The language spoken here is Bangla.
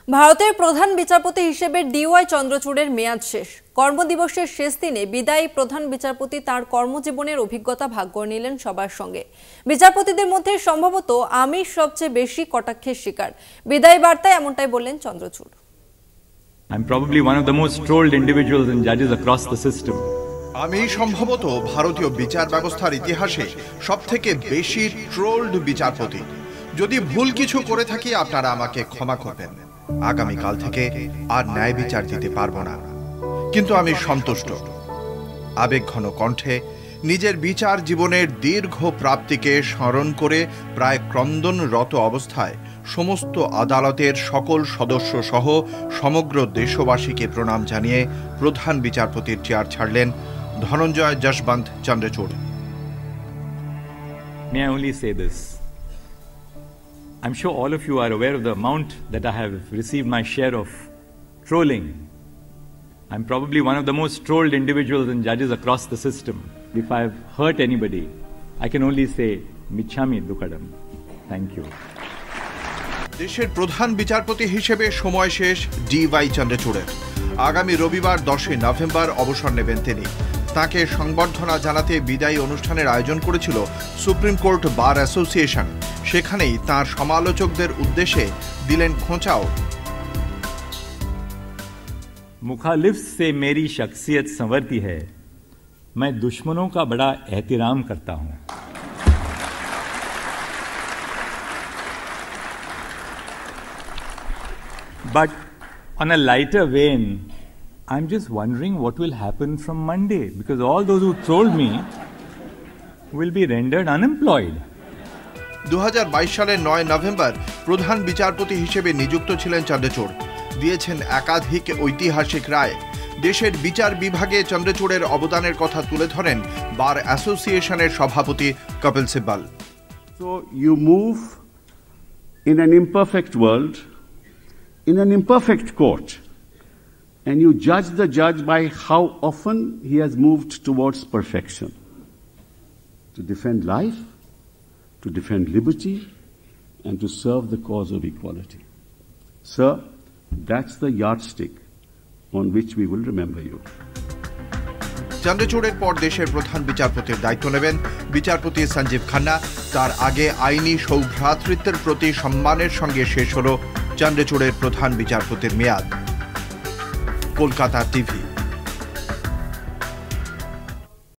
ভারতের প্রধান বিচারপতি হিসেবে ডিওয়াই চন্দ্রচূড়ের মেয়াদ শেষ। কর্মদিবসের শেষ দিনে বিদায়ী প্রধান বিচারপতি তার কর্মজীবনের অভিজ্ঞতা ভাগ করে নিলেন সবার সঙ্গে। বিচারপতিদের মধ্যে সম্ভবত আমি সবচেয়ে বেশি কটাক্ষের শিকার। বিদায়ী বার্তায় এমনটাই বললেন Chandrachur. I'm probably one of the most trolled individuals and judges across the system. আমি সম্ভবত ভারতীয় বিচার ব্যবস্থার ইতিহাসে সবথেকে বেশি ট্রোলড বিচারপতি। যদি ভুল কিছু করে থাকি আপনারা আমাকে ক্ষমা করবেন। আগামীকাল থেকে আর ন্যায় বিচার দিতে পারবো না, কিন্তু আমি সন্তুষ্ট। আবেগঘন কণ্ঠে নিজের বিচার জীবনের দীর্ঘ প্রাপ্তিকে স্মরণ করে প্রায় ক্রন্দনরত অবস্থায় সমস্ত আদালতের সকল সদস্য সহ সমগ্র দেশবাসীকে প্রণাম জানিয়ে প্রধান বিচারপতির চেয়ার ছাড়লেন Dhananjay Yashwant Chandrachur. May I only say this? I'm sure all of you are aware of the amount that I have received my share of trolling. I'm probably one of the most trolled individuals and judges across the system. If I've hurt anybody, I can only say, Michhami Dukadam. Thank you. দেশের প্রধান বিচারপতি হিসেবে সময় শেষ ডিওয়াই চন্দ্রচূড়ের। আগামী রবিবার 10 নভেম্বর অবসর নেবেন তিনি। তাকে সংবর্ধনা জানাতে বিদায়ী অনুষ্ঠানের আয়োজন করেছিল সুপ্রিম কোর্ট বার অ্যাসোসিয়েশন। সেখানেই তাঁর সমালোচকদের উদ্দেশ্যে দিলেন খোঁচাও। मुखालिफ से मेरी शख्सियत संवरती है, मैं दुश्मनों का बड़ा एहतराम करता हूं। But on a lighter vein, I'm just wondering what will happen from Monday, because all those who trolled me will be rendered unemployed. 2022 সালের 9 নভেম্বর প্রধান বিচারপতি হিসেবে নিযুক্ত ছিলেন চন্দ্রচূড়। দিয়েছেন একাধিক ঐতিহাসিক রায়। দেশের বিচার বিভাগে চন্দ্রচূড়ের অবদানের কথা তুলে ধরেন বার অ্যাসোসিয়েশনের সভাপতি Kapil Sibal. So you move in an imperfect world, in an imperfect court, and you judge the judge by how often he has moved towards perfection. To defend life, to defend liberty, and to serve the cause of equality. Sir, that's the yardstick on which we will remember you. চন্দ্রচূড়ের পর দেশের প্রধান বিচারপতির দায়িত্ব নেবেন বিচারপতি সঞ্জীব খান্না। তার আগে আইনি সৌভ্রাতৃত্বের প্রতি সম্মানের সঙ্গে শেষ হল চন্দ্রচূড়ের প্রধান বিচারপতির মেয়াদ। কলকাতা টিভি।